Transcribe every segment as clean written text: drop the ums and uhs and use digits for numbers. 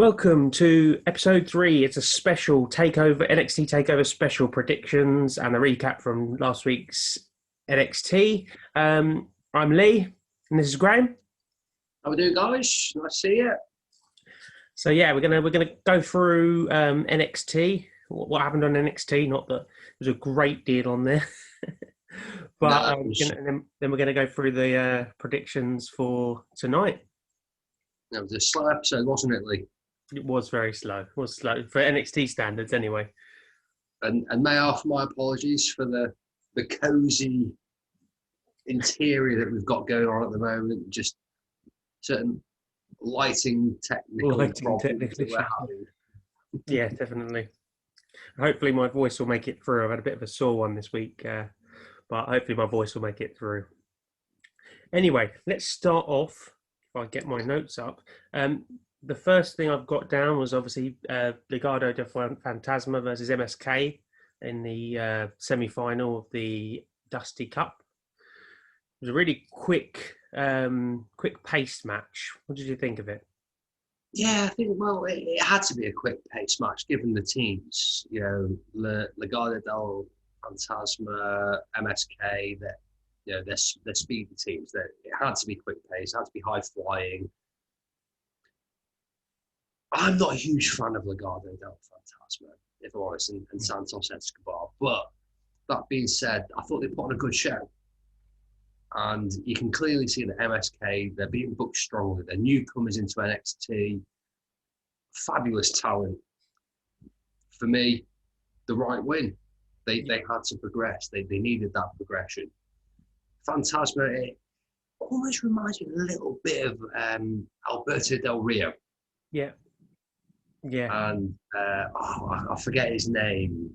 Welcome to episode 3. It's a special takeover, NXT takeover special predictions and a recap from last week's NXT. I'm Lee, and this is Graham. How we doing, guys? Nice to see you. So yeah, we're gonna go through NXT. What happened on NXT? Not that there's a great deal on there, but No, it was, then we're gonna go through the predictions for tonight. it was a slow episode, wasn't it, Lee? It was very slow. It was slow for NXT standards, anyway. And may I offer my apologies for the cosy interior that we've got going on at the moment. Just certain lighting problems that we're having. Yeah, definitely. Hopefully my voice will make it through. I've had a bit of a sore one this week, but hopefully my voice will make it through. Anyway, let's start off, if I get my notes up. The first thing I've got down was obviously Legado de Fantasma versus MSK in the semi-final of the Dusty Cup. It was a really quick-paced match. What did you think of it? Yeah, I think, well, it had to be a quick-paced match, given the teams. You know, Legado del Fantasma, MSK, they're speedy teams. It had to be quick-paced, it had to be high-flying. I'm not a huge fan of Legado del Fantasma, if I'm honest, and Santos Escobar. But that being said, I thought they put on a good show. And you can clearly see that MSK, they're being booked strongly. They're newcomers into NXT. Fabulous talent. For me, the right win. They had to progress. They needed that progression. Phantasma, it almost reminds me a little bit of Alberto Del Rio. Yeah. Yeah. And I forget his name.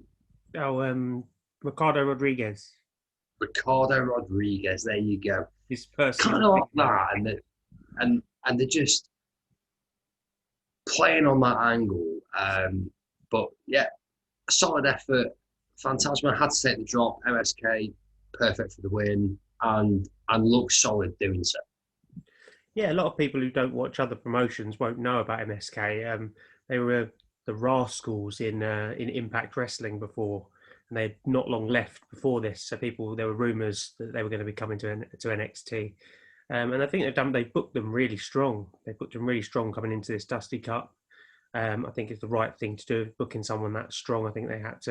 Ricardo Rodriguez. Ricardo Rodriguez, there you go. His person kind of like that, and they're just playing on that angle. But yeah, a solid effort. Phantasma had to take the drop. MSK, perfect for the win, and looks solid doing so. Yeah, a lot of people who don't watch other promotions won't know about MSK. They were the Rascals in Impact Wrestling before, and they'd not long left before this. So there were rumours that they were going to be coming to NXT, and I think they booked them really strong. They booked them really strong coming into this Dusty Cup. I think it's the right thing to do, booking someone that strong. I think they had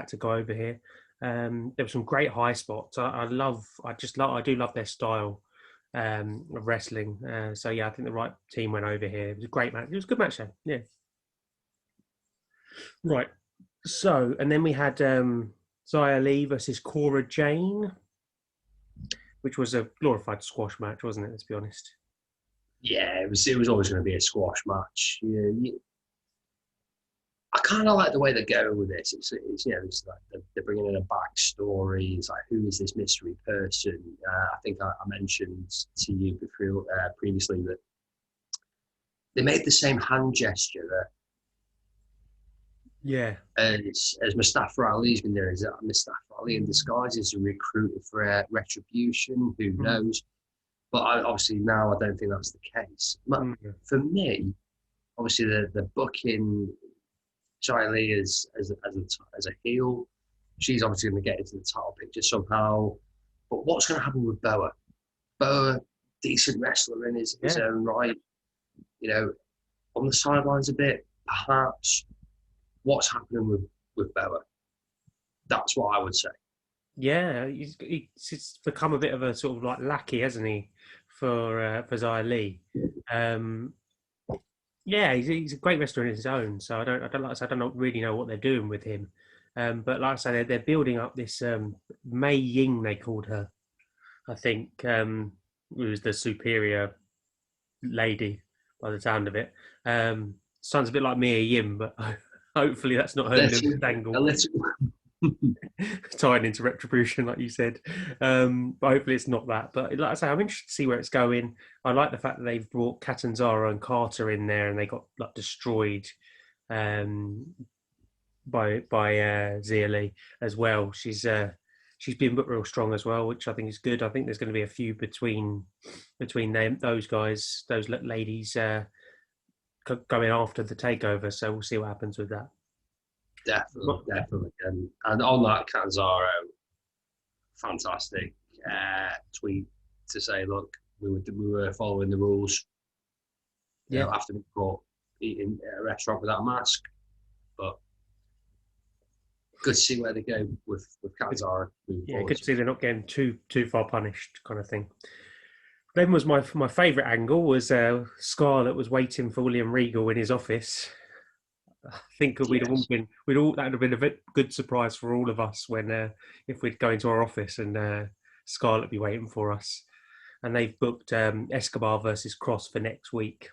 to go over here. There were some great high spots. I do love their style of wrestling. So yeah, I think the right team went over here. It was a great match. It was a good match though. Yeah. Right. So, and then we had Xia Li versus Cora Jane, which was a glorified squash match, wasn't it? Let's be honest. Yeah, it was always going to be a squash match. I kind of like the way they're going with this. It's like they're bringing in a backstory. It's like, who is this mystery person? I think I mentioned to you before previously that they made the same hand gesture that. Yeah. As Mustafa Ali's been there. Is that Mustafa Ali in disguise is a recruiter for Retribution? Who knows? But obviously now I don't think that's the case. But for me, obviously the booking Xia Li as a heel, she's obviously going to get into the title picture somehow. But what's going to happen with Boa? Boa, decent wrestler in his own right. You know, on the sidelines a bit, perhaps. What's happening with Boa? That's what I would say. Yeah, he's become a bit of a sort of like lackey, hasn't he, for Xia Li? Yeah, he's a great wrestler in his own. So I don't really know what they're doing with him. But like I say, they're building up this Mei Ying, they called her, I think, who was the superior lady by the sound of it. Sounds a bit like Mia Yim, but hopefully that's not her newest angle. Tied into Retribution, like you said. But hopefully it's not that. But like I say, I'm interested to see where it's going. I like the fact that they've brought Catanzaro and Carter in there, and they got like destroyed by Xia Li as well. She's been booked real strong as well, which I think is good. I think there's going to be a few between those guys, those ladies. going after the takeover. So we'll see what happens with that. Definitely. And on that, Canzaro, fantastic tweet to say, look, we were following the rules. Yeah, After we caught eating at a restaurant without a mask, but good to see where they go with Canzaro moving yeah, forward. good to see they're not getting too far punished, kind of thing. Then was my favourite angle was Scarlett was waiting for William Regal in his office. I think we'd have all Yes. been that would have been a good surprise for all of us when if we'd go into our office and Scarlett be waiting for us. And they've booked Escobar versus Cross for next week.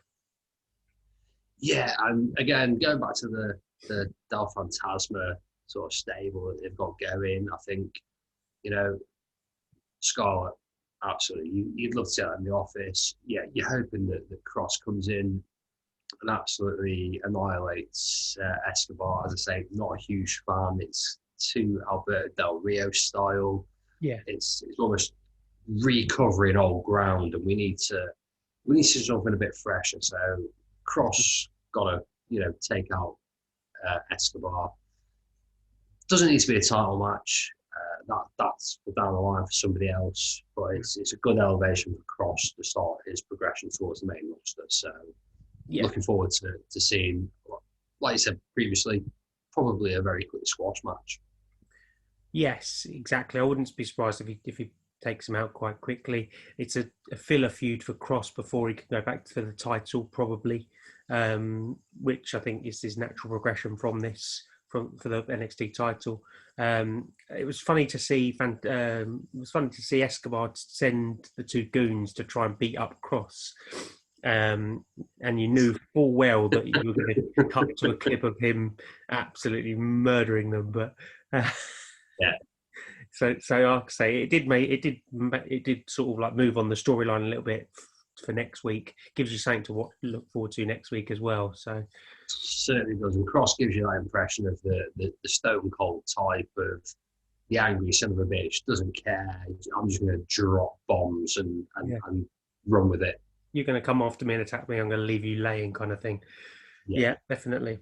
Yeah, and again, going back to the Del Fantasma sort of stable that they've got going, I think, Scarlett, absolutely, you'd love to see that in the office. Yeah, you're hoping that the Cross comes in and absolutely annihilates Escobar. As I say, not a huge fan. It's too Alberto Del Rio style. Yeah, It's almost recovering old ground, and we need to see something a bit fresher. So Cross got to take out Escobar. Doesn't need to be a title match. That's down the line for somebody else, but it's a good elevation for Cross to start his progression towards the main roster. So yeah. looking forward to seeing, like you said previously, probably a very quick squash match. Yes, exactly. I wouldn't be surprised if he takes him out quite quickly. It's a filler feud for Cross before he can go back to the title, probably, which I think is his natural progression from this for the NXT title. It was funny to see. It was funny to see Escobar send the two goons to try and beat up Cross. And you knew full well that you were going to cut to a clip of him absolutely murdering them, but Yeah. So like I say, it did sort of like move on the storyline a little bit for next week. Gives you something to look forward to next week as well. So certainly does. And Cross gives you that impression of the stone cold type of the angry son of a bitch, doesn't care. I'm just going to drop bombs and run with it. You're going to come after me and attack me. I'm going to leave you laying, kind of thing. Yeah, definitely.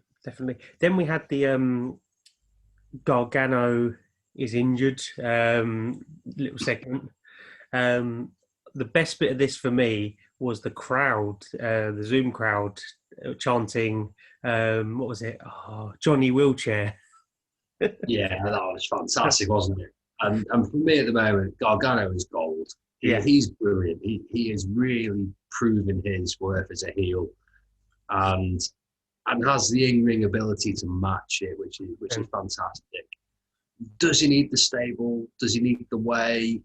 Then we had the Gargano is injured little segment. The best bit of this for me was the crowd, the Zoom crowd, chanting, what was it? Oh, Johnny Wheelchair. Yeah, that was fantastic, wasn't it? And for me at the moment, Gargano is gold. Yeah. He's brilliant. He is really proven his worth as a heel, and has the in-ring ability to match it, which is fantastic. Does he need the stable? Does he need the way?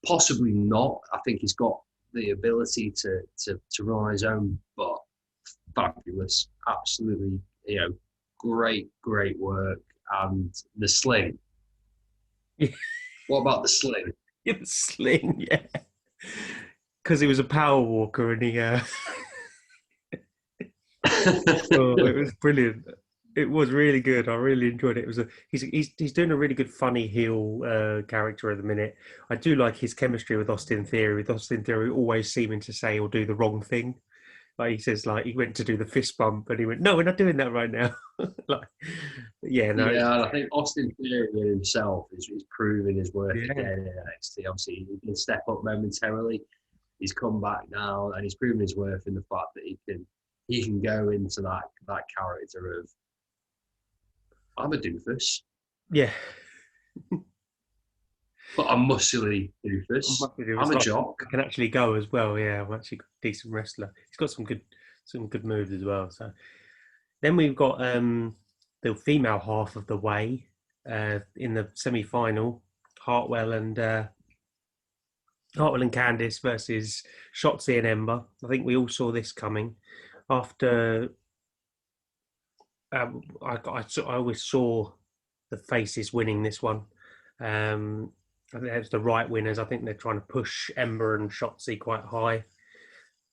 Possibly not. I think he's got the ability to run on his own, but fabulous. Absolutely, great work. And the sling. What about the sling? The sling, yeah. Because he was a power walker and he it was brilliant. It was really good. I really enjoyed it. It was he's doing a really good funny heel character at the minute. I do like his chemistry with Austin Theory. With Austin Theory always seeming to say or do the wrong thing. Like he says, like he went to do the fist bump and he went, "No, we're not doing that right now." Like, yeah, no. Yeah, I think Austin Theory himself is proving his worth Yeah. again in NXT. Obviously, he did step up momentarily. He's come back now, and he's proven his worth in the fact that he can go into that character of I'm a doofus, Yeah. but I'm muscly doofus. I'm a jock. I can actually go as well. Yeah, I'm actually a decent wrestler. He's got some good moves as well. So then we've got the female half of the way in the semi-final, Hartwell and Candice versus Shotzi and Ember. I think we all saw this coming. After I always saw the faces winning this one. I think it's the right winners. I think they're trying to push Ember and Shotzi quite high,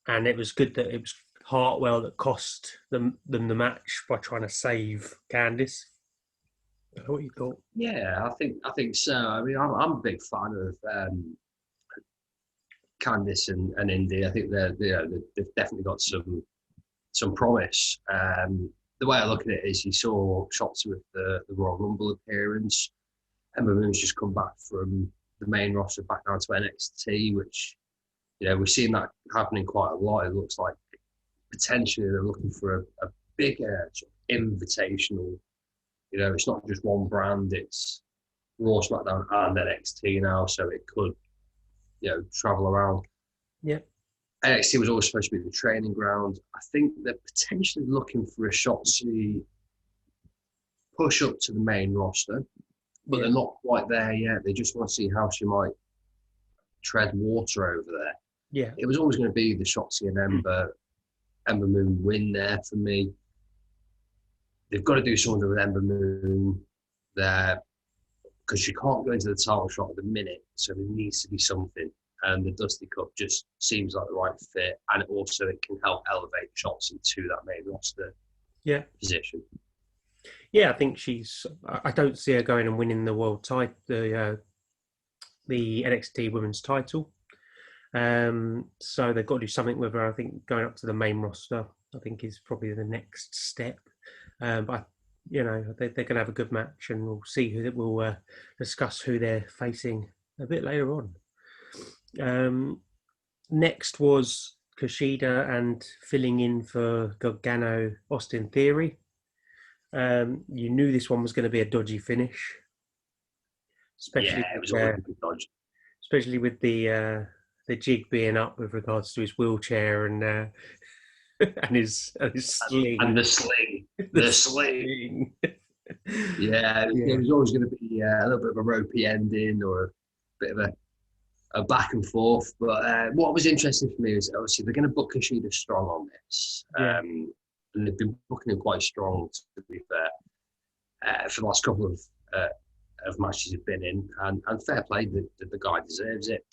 and it was good that it was Hartwell that cost them the match by trying to save Candice. What you thought? Yeah, I think so. I mean, I'm a big fan of Candice and Indy. I think they've definitely got some some promise. The way I look at it is, you saw shots with the Royal Rumble appearance. Ember Moon's just come back from the main roster back down to NXT, which, we're seeing that happening quite a lot. It looks like potentially they're looking for a bigger sort of invitational. It's not just one brand; it's Raw, SmackDown, and NXT now, so it could, travel around. Yeah. NXT was always supposed to be the training ground. I think they're potentially looking for a Shotzi push up to the main roster, but they're not quite there yet. They just want to see how she might tread water over there. Yeah. It was always going to be the Shotzi and Ember Moon win there for me. They've got to do something with Ember Moon there, because she can't go into the title shot at the minute, so there needs to be something. And the Dusty Cup just seems like the right fit, and also it can help elevate shots into that main roster position. Yeah, I think I don't see her going and winning the world title, the NXT Women's title. So they've got to do something with her. I think going up to the main roster, I think, is probably the next step. But they're going to have a good match, and we'll see who. We'll discuss who they're facing a bit later on. Next was Kushida and filling in for Gargano Austin Theory. You knew this one was going to be a dodgy finish, especially it was always a good dodge. Especially with the jig being up with regards to his wheelchair and and his sling and the sling. Yeah, it was always going to be a little bit of a ropey ending or a bit of a back and forth. But what was interesting for me is, obviously, they're going to book Kushida strong on this. And they've been booking him quite strong, to be fair, for the last couple of matches he's been in. And fair play, the guy deserves it.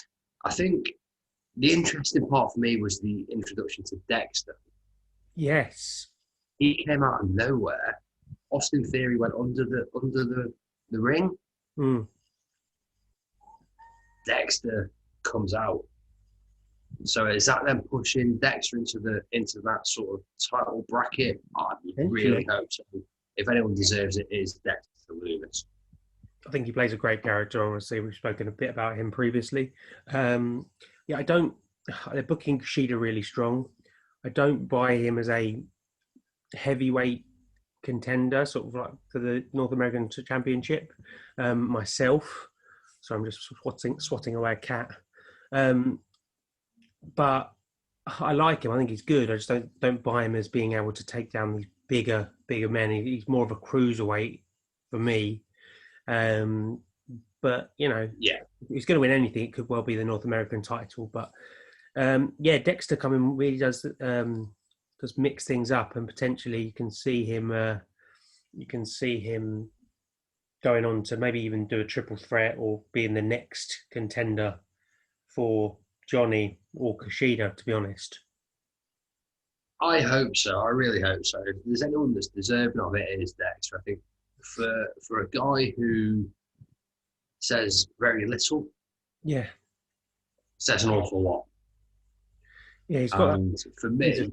I think the interesting part for me was the introduction to Dexter. Yes. He came out of nowhere. Austin Theory went under the ring. Dexter comes out. So is that them pushing Dexter into that sort of title bracket? I really hope so. If anyone deserves it, is Dexter Lumis. I think he plays a great character. Honestly, we've spoken a bit about him previously. They're booking Kushida really strong. I don't buy him as a heavyweight contender, sort of like for the North American Championship myself. So I'm just swatting away a cat. But I like him. I think he's good. I just don't buy him as being able to take down these bigger men. He's more of a cruiserweight for me. But he's going to win anything. It could well be the North American title. But Dexter coming really does mix things up, and potentially you can see him going on to maybe even do a triple threat or being the next contender for Johnny or Kushida, to be honest. I hope so. I really hope so. If there's anyone that's deserving of it, it is Dexter. I think for a guy who says very little, says an awful lot. Yeah, he's got. And for me,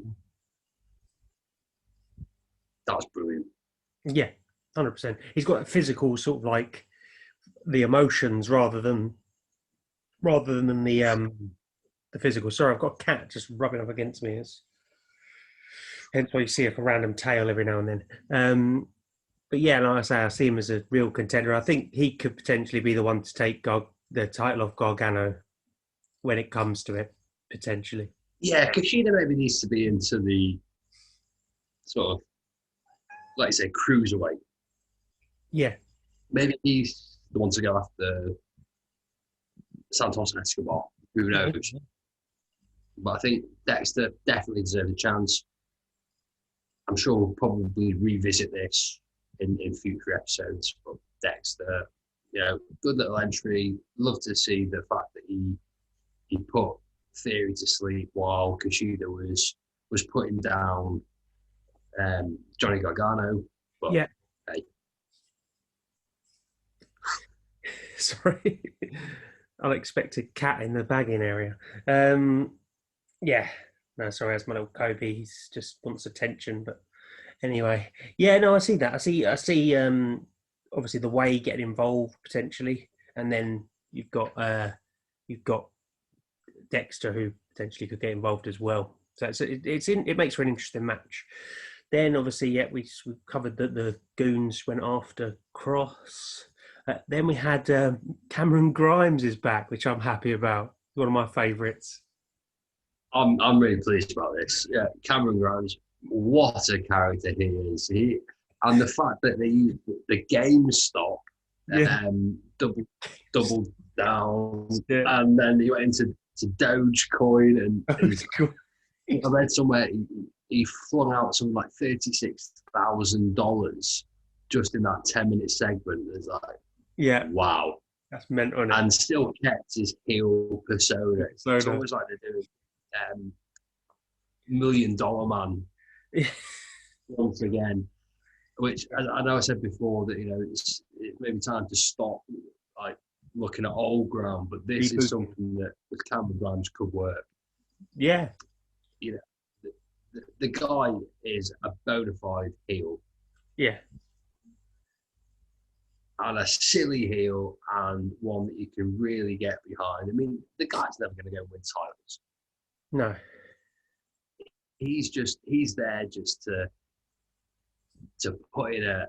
that was brilliant. Yeah, 100%. He's got a physical sort of like the emotions rather than the physical. Sorry, I've got a cat just rubbing up against me. Hence why you see a random tail every now and then. But yeah, like I say, I see him as a real contender. I think he could potentially be the one to take the title of Gargano when it comes to it, potentially. Yeah, Kushida maybe needs to be into the sort of, like you say, cruiserweight. Yeah. Maybe he's the one to go after Santos Escobar. Who knows? But I think Dexter definitely deserves a chance. I'm sure we'll probably revisit this in future episodes. But Dexter, good little entry. Love to see the fact that he put Theory to sleep while Kushida was putting down Johnny Gargano. But, hey. Sorry. Unexpected cat in the bagging area. No, sorry, that's my little Kobe. He's just wants attention. But anyway, yeah, no, I see that. I see. Obviously, the way getting involved potentially, and then you've got Dexter who potentially could get involved as well. So it makes for an interesting match. Then obviously, yeah, we covered that the Goons went after Cross. Then we had Cameron Grimes is back, which I'm happy about. One of my favourites. I'm really pleased about this. Yeah, Cameron Grimes, what a character he is. And the fact that they used the GameStop Yeah, double down, yeah, and then he went into Dogecoin, and that was cool. I read somewhere he flung out something like $36,000 just in that 10-minute segment. It's like, Yeah, wow. that's meant on it. And still kept his heel persona. It's Persona. always like they're doing $1 million man once again. Which I know I said before that it may be time to stop like looking at old ground, but this is something that with Cameron Grimes could work. Yeah, You know, the guy is a bona fide heel yeah, and a silly heel and one that you can really get behind. I mean, the guy's never going to go win titles. no, He's there just to put in a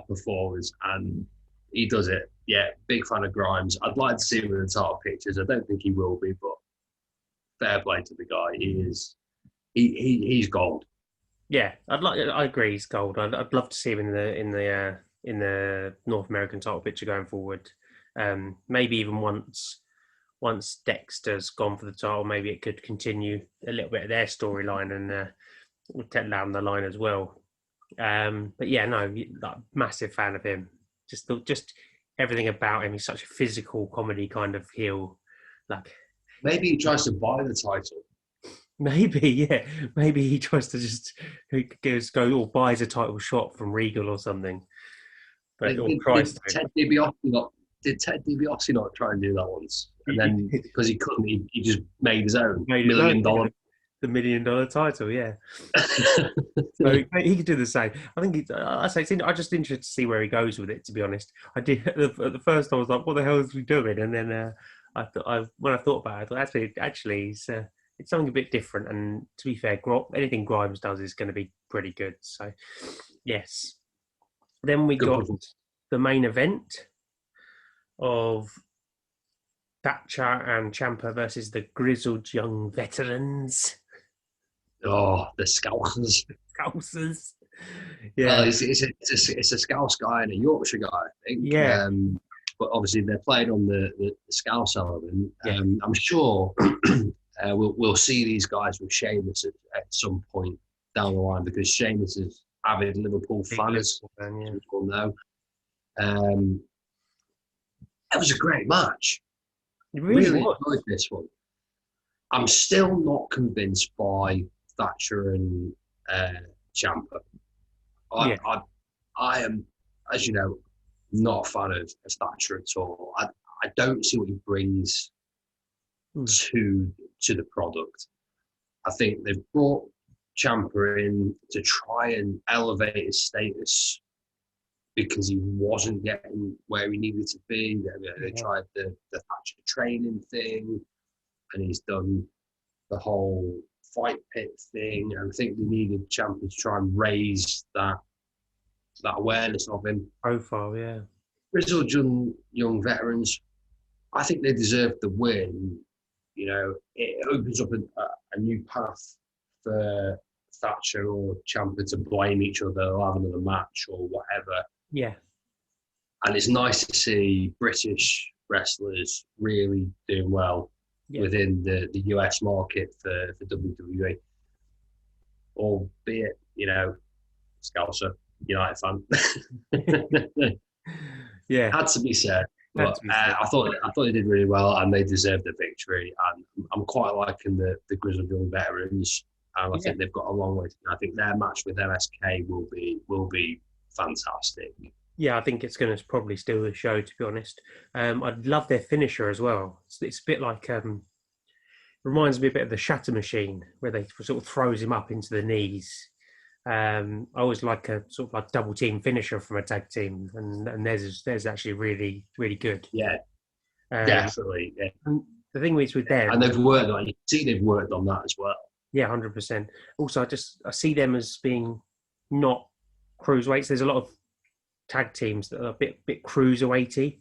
performance, and he does it. Yeah, big fan of Grimes. I'd like to see him in the title pictures. I don't think he will be, but fair play to the guy. He's gold. yeah. I agree. He's gold. I'd love to see him in the North American title picture going forward. Maybe even once Dexter's gone for the title, maybe it could continue a little bit of their storyline and take down the line as well. But yeah, no, like, massive fan of him. Just everything about him. He's such a physical comedy kind of heel. Like Maybe he tries to buy the title. maybe, yeah, maybe he tries to just go or buys a title shot from Regal or something. But or tries to. Did Ted DiBiase not try and do that once? And then because he couldn't, he just made his own Made his $1 own, million. the $1 million title, yeah. So he could do the same. I think I'm just interested to see where he goes with it. To be honest, I did at the first. I was like, "What the hell is he doing?" And then when I thought about it, I thought actually, it's something a bit different. And to be fair, anything Grimes does is going to be pretty good. So yes. Then we got the main event of Thatcher and Ciampa versus the grizzled young veterans. Oh, the Scousers. Scousers. Yeah. It's a Scouse guy and a Yorkshire guy, I think. Yeah. But obviously they're playing on the Scouse element. Yeah. I'm sure we'll see these guys with Sheamus at some point down the line, because Sheamus is avid Liverpool fan, as we all know. It was a great match. It really enjoyed this one. I'm still not convinced by Thatcher and Ciampa. I am, as you know, not a fan of Thatcher at all. I don't see what he brings to the product. I think they've brought Ciampa in to try and elevate his status because he wasn't getting where he needed to be. They tried the Thatcher training thing, and he's done the whole fight pit thing. And I think they needed Ciampa to try and raise that awareness of him. Profile, yeah. Grizzled young veterans, I think they deserve the win. It opens up a new path for Thatcher or Ciampa to blame each other or have another match or whatever. Yeah. And it's nice to see British wrestlers really doing well within the US market for WWE. Albeit, Scouser, United fan. Yeah. Had to be said. But I thought they did really well, and they deserved the victory. And I'm quite liking the Grizzled Young Veterans. And I think they've got a long way to go. I think their match with MSK will be fantastic. Yeah, I think it's going to probably steal the show, to be honest. I'd love their finisher as well. It's a bit like reminds me a bit of the Shatter Machine, where they sort of throws him up into the knees. I always like a sort of like double team finisher from a tag team, and there's actually really really good. Yeah, Um, definitely. Yeah. and the thing is with And them, they've worked on. You can see they've worked on that as well. yeah, 100%. Also, I see them as being not cruiserweights. There's a lot of tag teams that are a bit cruiserweighty.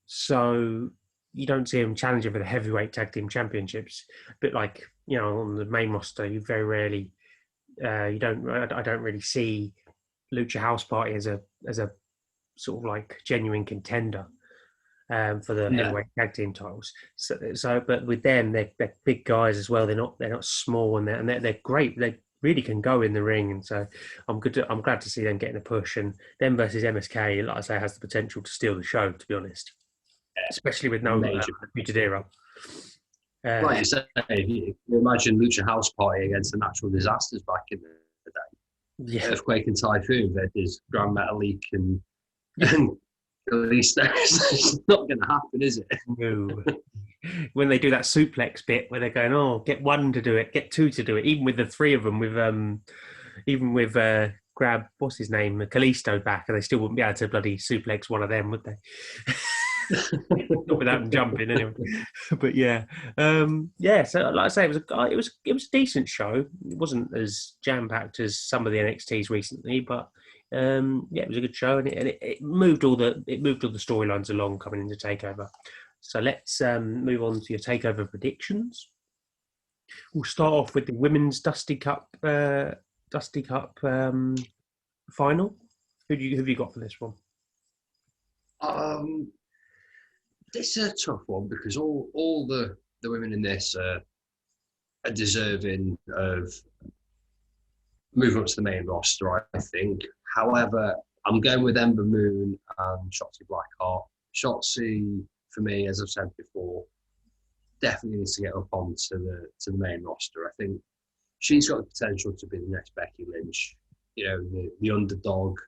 So you don't see them challenging for the heavyweight tag team championships. But like on the main roster, you very rarely, you don't. I don't really see Lucha House Party as a sort of like genuine contender for the No, heavyweight tag team titles. So but with them, they're big guys as well. They're not small, and they're great. They really can go in the ring, and so I'm glad to see them getting a push. And them versus MSK, like I say, has the potential to steal the show. To be honest, especially with no major. Putadera. Like you say, if you imagine Lucha House Party against the natural disasters back in the day, Yeah, earthquake and typhoon, there's Grand Metalik and it's not going to happen, is it? no. When they do that suplex bit where they're going, oh, get one to do it, get two to do it, even with the three of them, even with grab what's his name, Kalisto back, and they still wouldn't be able to bloody suplex one of them, would they? Not without them jumping anyway. But yeah. So like I say, it was a decent show. It wasn't as jam packed as some of the NXTs recently, but it was a good show, and it moved all the storylines along coming into Takeover. So let's move on to your Takeover predictions. We'll start off with the women's Dusty Cup final. Who have you got for this one? This is a tough one because all the women in this are deserving of moving up to the main roster, I think. However, I'm going with Ember Moon and Shotzi Blackheart. Shotzi, for me, as I've said before, definitely needs to get up onto the main roster. I think she's got the potential to be the next Becky Lynch, the underdog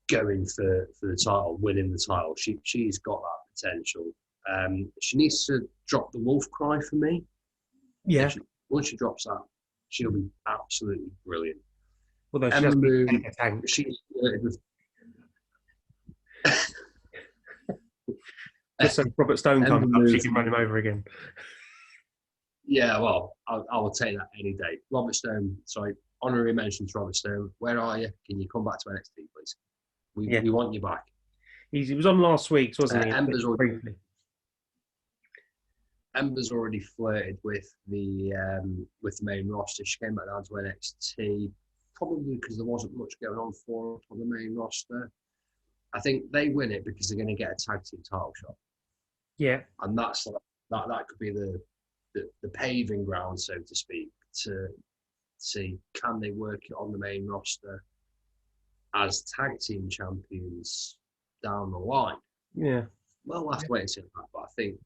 going for the title, winning the title. She's got that potential. She needs to drop the wolf cry for me. Yeah. Once she drops that, she'll be absolutely brilliant. Although she doesn't take a tank. Just so Robert Stone comes up, she can run him over again. Yeah, well, I will take that any day. Robert Stone, sorry, honorary mention to Robert Stone. Where are you? Can you come back to NXT, please? We want you back. He was on last week's, wasn't he? Ember's already flirted with the main roster. She came back down to NXT, probably because there wasn't much going on for her on the main roster. I think they win it because they're going to get a tag team title shot. Yeah, and that could be the paving ground, so to speak, to see can they work it on the main roster as tag team champions down the line. Yeah. Well, we'll have to wait and see that. But I think,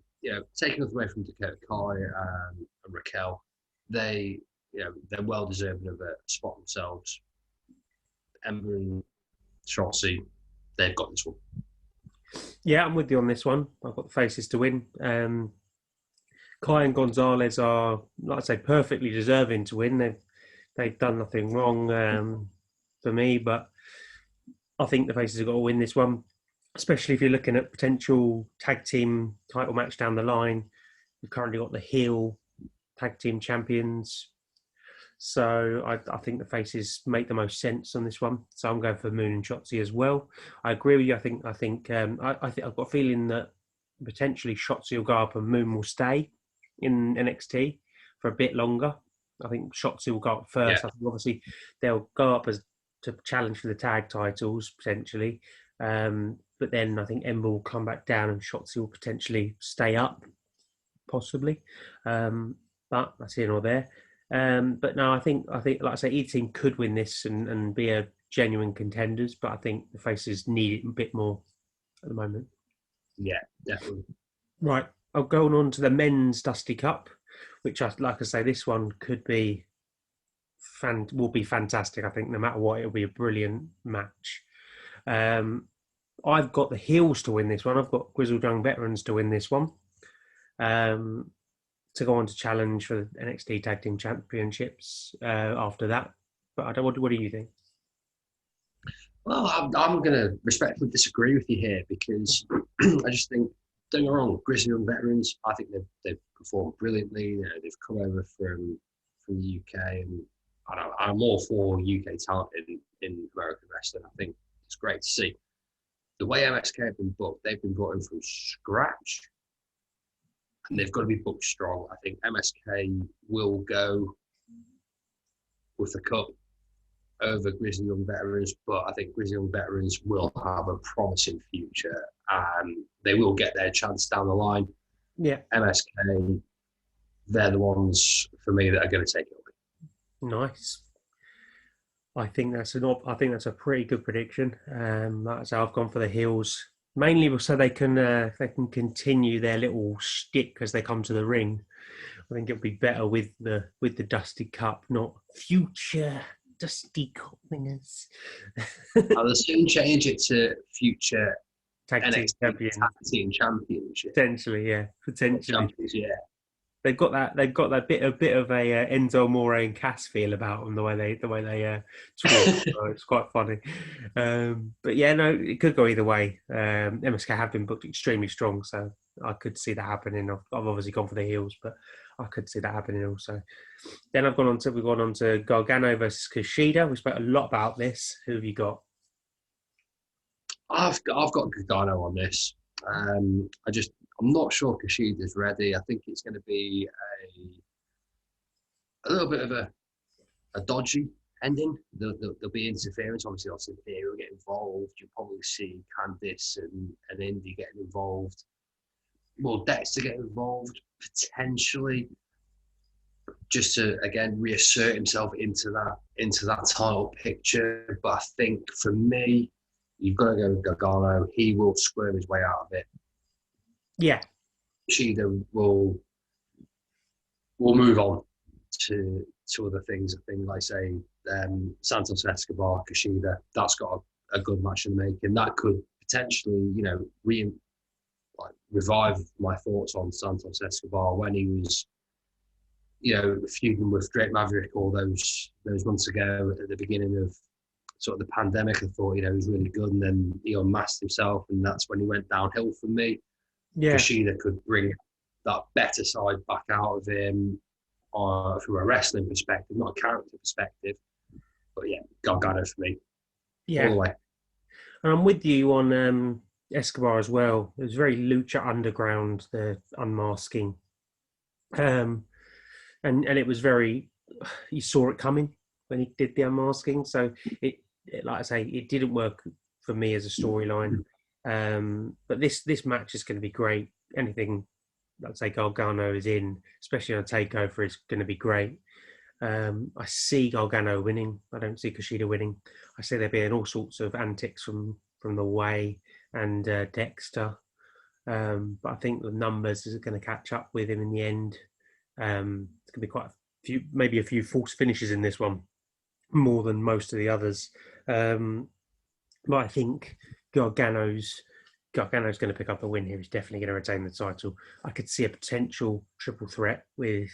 taking us away from Dakota Kai and Raquel, they're well deserving of a spot themselves. Ember and Shotzi, they've got this one. Yeah, I'm with you on this one. I've got the faces to win. Kai and Gonzalez are, like I say, perfectly deserving to win. They've done nothing wrong for me, but I think the faces have got to win this one, especially if you're looking at potential tag team title match down the line. We've currently got the heel tag team champions. So I think the faces make the most sense on this one. So I'm going for Moon and Shotzi as well. I agree with you. I think I've got a feeling that potentially Shotzi will go up and Moon will stay in NXT for a bit longer. I think Shotzi will go up first. Yeah. I think obviously they'll go up as to challenge for the tag titles potentially. But then I think Ember will come back down and Shotzi will potentially stay up, possibly. But that's here or there. But no, I think like I say, either team could win this and be a genuine contenders, but I think the faces need it a bit more at the moment. Yeah, definitely. Right, I'll go on to the men's Dusty Cup, which like I say, this one could be will be fantastic. I think no matter what, it'll be a brilliant match. I've got the heels to win this one. I've got Grizzled Young Veterans to win this one. um, to go on to challenge for the NXT Tag Team Championships after that. But I don't. What do you think? Well, I'm going to respectfully disagree with you here because I just think, don't get me wrong, Grizzly Young Veterans, I think they've performed brilliantly. You know, they've come over from the UK, and I'm all for UK talent in American wrestling. I think it's great to see. The way MSK have been booked, they've been brought in from scratch, and they've got to be booked strong. I think MSK will go with the cup over Grizzly Young Veterans, but I think Grizzly Young Veterans will have a promising future and they will get their chance down the line. Yeah. MSK, they're the ones for me that are going to take it over. Nice. I think that's a pretty good prediction. That's how I've gone for the heels, mainly so they can continue their little shtick as they come to the ring. I think it'll be better with the Dusty Cup, not future Dusty Cup winners. I'll soon change it to future Tag Team Championship. Potentially, yeah. Yeah. They've got that bit of a Enzo More and Cass feel about them, the way they talk. So it's quite funny. But yeah, no, it could go either way. MSK have been booked extremely strong, so I could see that happening. I've obviously gone for the heels, but I could see that happening also. Then we've gone on to Gargano versus Kushida. We spoke a lot about this. Who have you got? I've got Gargano on this. I'm not sure Kushida's ready. I think it's going to be a little bit of a dodgy ending. There'll be interference. Obviously, Theory will get involved. You'll probably see Candice and Indy getting involved. Will Dexter get involved? Potentially. Just to, again, reassert himself into that title picture. But I think, for me, you've got to go with Gargano. He will squirm his way out of it. Yeah. Kushida will move on to other things. I think, like say, Santos Escobar, Kushida, that's got a good match in the making. That could potentially, revive my thoughts on Santos Escobar when he was, feuding with Drake Maverick all those months ago at the beginning of sort of the pandemic. I thought, he was really good, and then he unmasked himself, and that's when he went downhill for me. Yeah. Kushida could bring that better side back out of him from a wrestling perspective, not a character perspective. But yeah, Gargano for me. Yeah. All the way. And I'm with you on Escobar as well. It was very Lucha Underground, the unmasking. And it was very, you saw it coming when he did the unmasking. So it like I say, it didn't work for me as a storyline. But this match is going to be great. Anything, let's say, Gargano is in, especially on a takeover, is going to be great. I see Gargano winning. I don't see Kushida winning. I see there being all sorts of antics from the Way and Dexter. But I think the numbers is going to catch up with him in the end. It's going to be quite a few, maybe a few false finishes in this one, more than most of the others. But I think Gargano's going to pick up the win here. He's definitely going to retain the title. I could see a potential triple threat with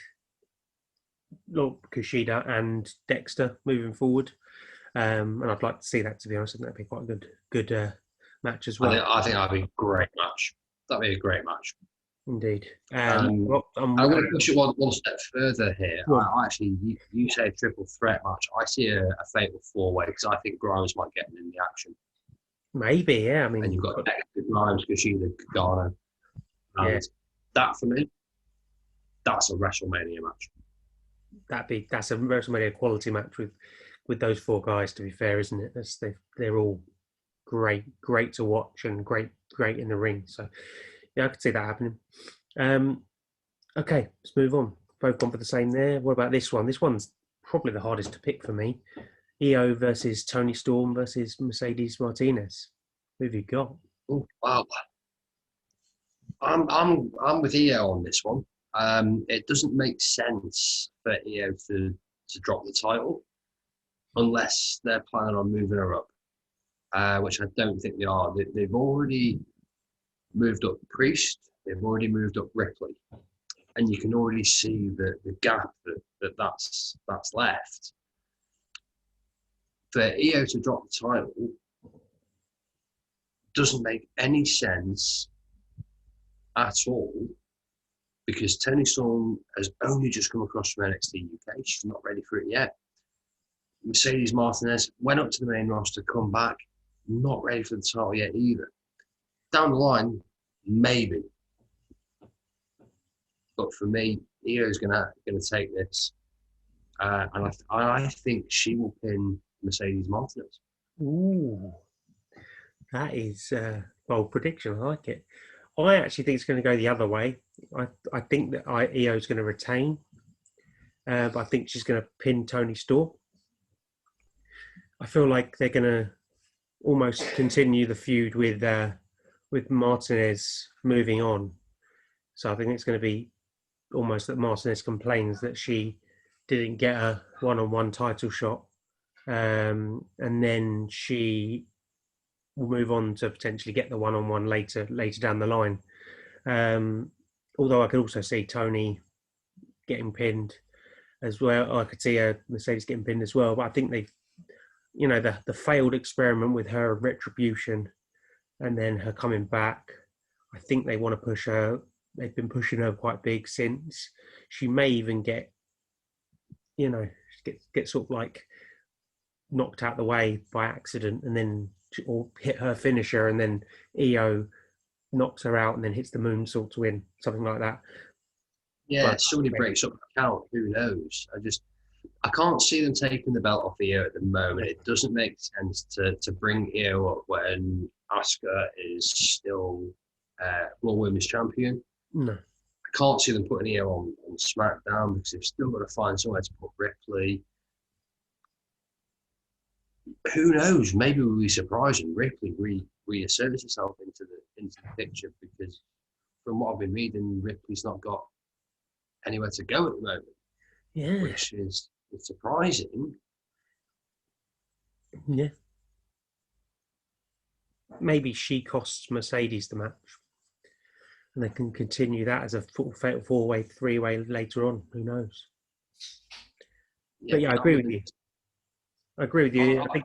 Kushida and Dexter moving forward. And I'd like to see that, to be honest. I think that'd be quite a good match as well. I think that'd be a great match. That'd be a great match. Indeed. I'm going to push it one step further here. I actually, you say a triple threat match. I see a fatal four-way because I think Grimes might get in the action. Maybe, yeah. I mean, and you've got Dexter, Grimes, Kushida, Gargano. And that, for me, that's a WrestleMania match. That's a WrestleMania quality match with those four guys, to be fair, isn't it? They're all great to watch and great in the ring. So yeah, I could see that happening. Okay, let's move on. Both gone for the same there. What about this one? This one's probably the hardest to pick for me. EO versus Tony Storm versus Mercedes Martinez. Who have you got? Oh wow, I'm with EO on this one. It doesn't make sense for EO to drop the title unless they're planning on moving her up, which I don't think they are. They've already moved up Priest. they've already moved up Ripley, and you can already see the gap that's left. For Io to drop the title doesn't make any sense at all, because Toni Storm has only just come across from NXT UK. She's not ready for it yet. Mercedes Martinez went up to the main roster, come back, not ready for the title yet either. Down the line, maybe. But for me, Io's gonna take this, and I think she will pin Mercedes Martinez. Ooh, that is bold prediction. I like it. I actually think it's going to go the other way. I think that Io's going to retain, but I think she's going to pin Toni Storm. I feel like they're going to almost continue the feud with Martinez moving on. So I think it's going to be almost that Martinez complains that she didn't get a one-on-one title shot, and then she will move on to potentially get the one-on-one later down the line. Although I could also see Toni getting pinned as well. I could see Mercedes getting pinned as well. But I think they've, the failed experiment with her Retribution and then her coming back, I think they want to push her. They've been pushing her quite big since. She may even get sort of like knocked out the way by accident, and then or hit her finisher, and then Io knocks her out and then hits the moonsault to win, something like that. Yeah, somebody breaks up the count. Who knows? I can't see them taking the belt off Io at the moment. It doesn't make sense to bring Io up when Asuka is still Raw Women's Champion. No. I can't see them putting Io on SmackDown because they've still got to find somewhere to put Ripley. Who knows? Maybe we'll be surprised and Ripley reasserts herself into the picture, because from what I've been reading, Ripley's not got anywhere to go at the moment. Yeah. Which is surprising. Yeah. Maybe she costs Mercedes the match, and they can continue that as a fatal four-way, three-way later on. Who knows? Yeah, but yeah, I agree with you. I think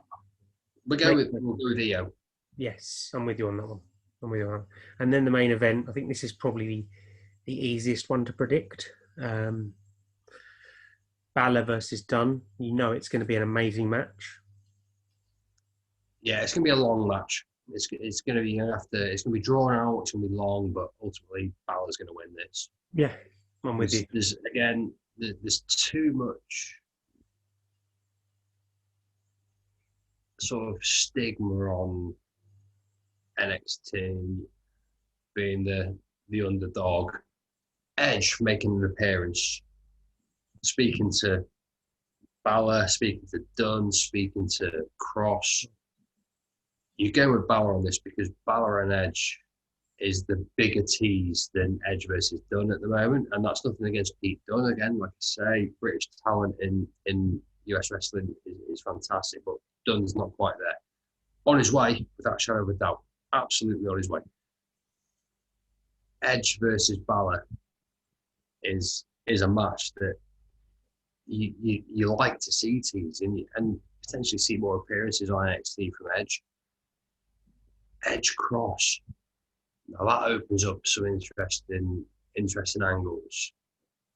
we'll go with Io. Yes, I'm with you on that one. And then the main event, I think this is probably the easiest one to predict. Balor versus Dunn. It's going to be an amazing match. Yeah, it's going to be a long match. It's going to be it's going to be drawn out. It's going to be long, but ultimately Balor's going to win this. Yeah, I'm with you. There's too much sort of stigma on NXT being the underdog. Edge making an appearance, speaking to Balor, speaking to Dunn, speaking to Cross. You go with Balor on this because Balor and Edge is the bigger tease than Edge versus Dunn at the moment, and that's nothing against Pete Dunne. Again, like I say, British talent in US wrestling is fantastic, but Dunn's not quite there. On his way, without a shadow of a doubt, absolutely on his way. Edge versus Balor is a match that you like to see tease and potentially see more appearances on NXT from Edge. Edge Cross. Now that opens up some interesting angles.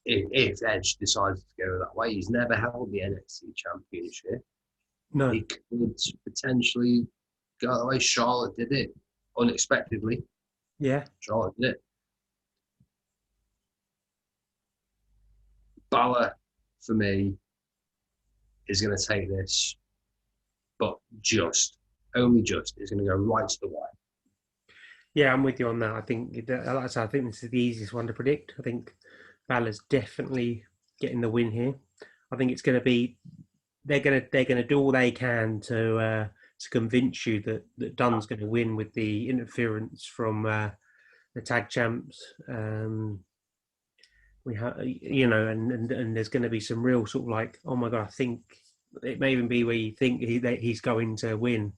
If Edge decides to go that way, he's never held the NXT Championship. No. He could potentially go that way. Charlotte did it unexpectedly. Yeah. Charlotte did it. Balor, for me, is going to take this, but only just, is going to go right to the wire. Yeah, I'm with you on that. I think, like I said, I think this is the easiest one to predict. I think Balor's definitely getting the win here. I think it's going to be they're going to do all they can to convince you that Dunn's going to win with the interference from the tag champs. We have, and there's going to be some real sort of like, oh my god, I think it may even be where you think he's going to win,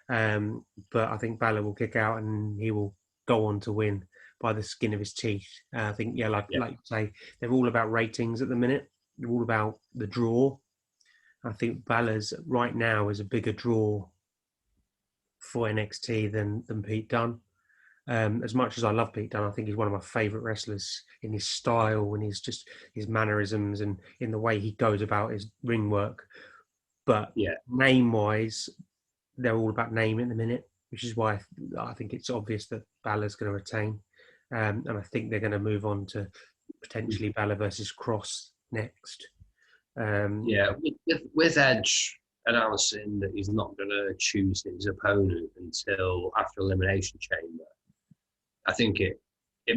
but I think Balor will kick out and he will go on to win. by the skin of his teeth. I think, like you say, they're all about ratings at the minute. They're all about the draw. I think Balor's right now is a bigger draw for NXT than Pete Dunne. As much as I love Pete Dunne, I think he's one of my favourite wrestlers in his style and his mannerisms and in the way he goes about his ring work. But name-wise, they're all about name in the minute, which is why I think it's obvious that Balor's going to retain. And I think they're going to move on to potentially Balor versus Cross next. With Edge announcing that he's not going to choose his opponent until after Elimination Chamber, I think it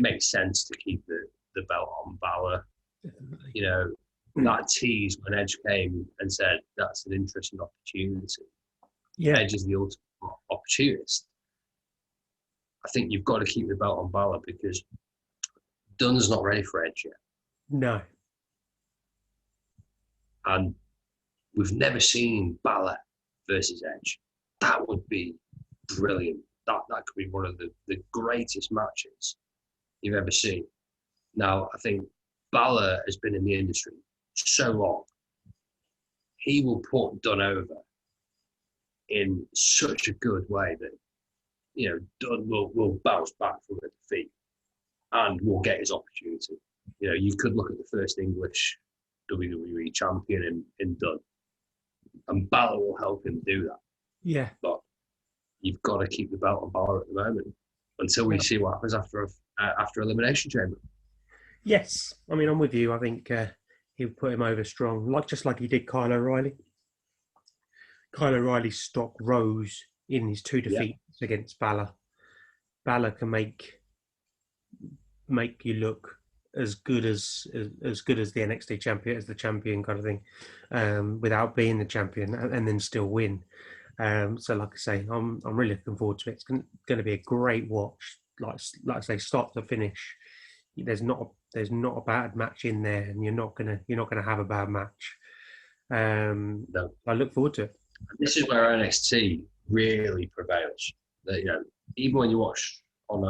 makes sense to keep the belt on Balor. Definitely. You know, that tease when Edge came and said that's an interesting opportunity. Yeah. Edge is the ultimate opportunist. I think you've got to keep the belt on Balor because Dunne's not ready for Edge yet. No. And we've never seen Balor versus Edge. That would be brilliant. That could be one of the greatest matches you've ever seen. Now, I think Balor has been in the industry so long. He will put Dunne over in such a good way that, you know, Dunne will bounce back from a defeat and will get his opportunity. You know, you could look at the first English WWE champion in Dunne, and Balor will help him do that. Yeah. But you've got to keep the belt on Balor at the moment until we see what happens after Elimination Chamber. Yes. I mean, I'm with you. I think he'll put him over strong, just like he did Kyle O'Reilly. Kyle O'Reilly's stock rose in his 2 defeats against Balor. Balor can make you look as good as the NXT champion, as the champion kind of thing, without being the champion, and then still win. So, like I say, I'm really looking forward to it. It's going to be a great watch. Like I say, start to finish. There's not a bad match in there, and you're not gonna have a bad match. No. I look forward to it. This is where NXT really prevails. That, you know, even when you watch on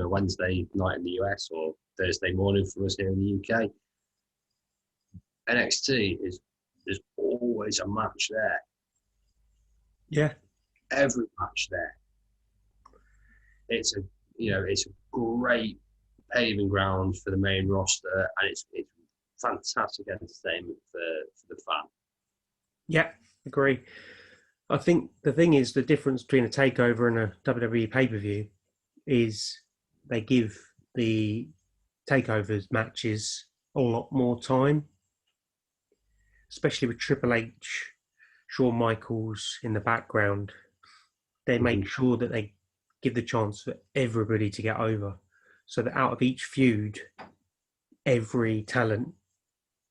a Wednesday night in the US or Thursday morning for us here in the UK, NXT there's always a match there. Yeah. Every match there. It's a great paving ground for the main roster, and it's fantastic entertainment for the fan. Yeah, agree. I think the thing is, the difference between a TakeOver and a WWE pay-per-view is they give the TakeOvers matches a lot more time, especially with Triple H, Shawn Michaels in the background. They make sure that they give the chance for everybody to get over, so that out of each feud, every talent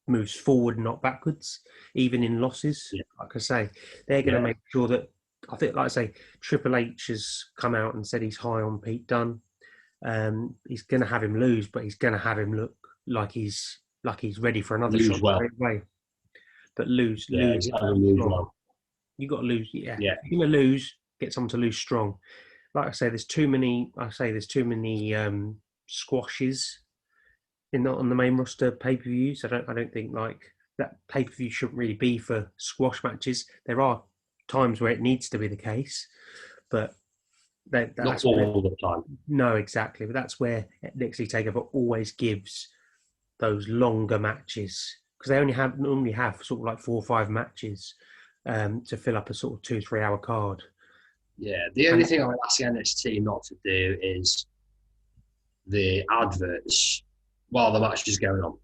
moves forward, not backwards, even in losses. Yeah. Like I say, they're going to make sure that, I think, like I say, Triple H has come out and said he's high on Pete Dunne. He's going to have him lose, but he's going to have him look like he's ready for another shot straight away. But lose. Well. You got to lose. Yeah. If you're going to lose, get someone to lose strong. Like I say, there's too many squashes on the main roster pay-per-views. I don't think like that pay-per-view shouldn't really be for squash matches. There are times where it needs to be the case, but that's not all the time. No, exactly. But that's where NXT TakeOver always gives those longer matches, because they normally have sort of like 4 or 5 matches to fill up a sort of 2-3 hour card. Yeah, the only thing I would ask NXT not to do is the adverts while the match is going on.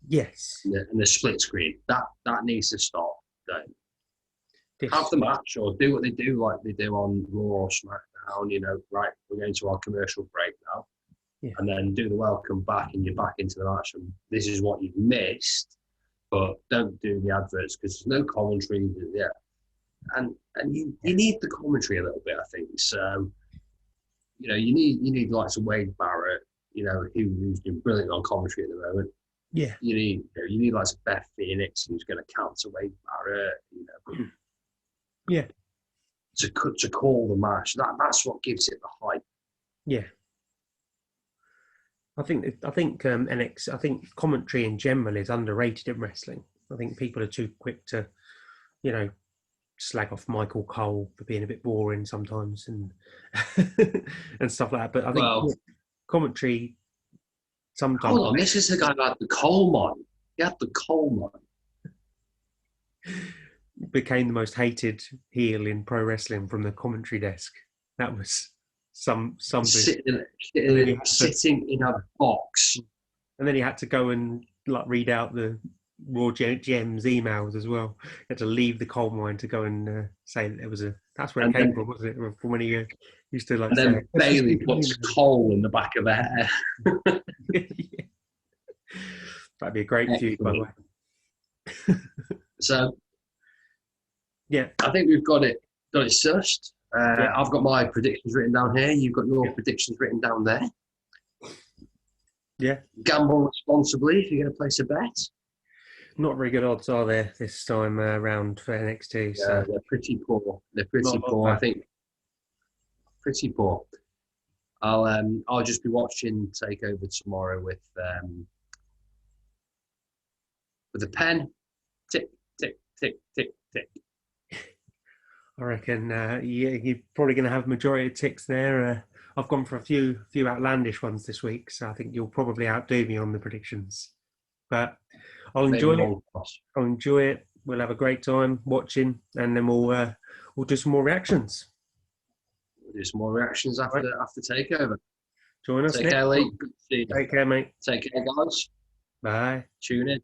Yes. And the split screen. That needs to stop. Have the match, or do what they do like they do on Raw or SmackDown, you know, right, we're going to our commercial break now. Yeah. And then do the welcome back, and you're back into the match, and this is what you've missed, but don't do the adverts because there's no commentary. Yeah. And you need the commentary a little bit, I think. So, you know, you need like some Wade Barrett, you know, who's been brilliant on commentary at the moment. Yeah. You need like some Beth Phoenix who's going to counter Wade Barrett, you know. Yeah. To call the match. That's what gives it the hype. Yeah. I think commentary in general is underrated in wrestling. I think people are too quick to, you know, slag off Michael Cole for being a bit boring sometimes and and stuff like that. But I think Well, commentary sometimes hold on, this is the guy who had the coal mine. He had the coal mine. became the most hated heel in pro wrestling from the commentary desk. That was something. Sitting in a box. And then he had to go and like read out the Raw Gems emails as well. He had to leave the coal mine to go and say that there was a. That's where it came from, wasn't it? From when he used to like and say. then Bailey puts coal in the back of her hair. Yeah. That'd be a great feud, by the way. So, yeah, I think we've got it sussed. I've got my predictions written down here. You've got your predictions written down there. Yeah. Gamble responsibly if you're going to place a bet. Not very good odds, are there, this time around for NXT? Yeah, So they're pretty poor. They're pretty poor, I think. Pretty poor. I'll just be watching TakeOver tomorrow with a pen. Tick, tick, tick, tick, tick. I reckon, yeah, you're probably going to have majority of ticks there. I've gone for a few outlandish ones this week, so I think you'll probably outdo me on the predictions. But I'll enjoy it. I'll enjoy it. We'll have a great time watching, and then we'll do some more reactions. We'll do some more reactions after TakeOver. Join us Take next. care, Lee. Good to see you. Take care, mate. Take care, guys. Bye. Tune in.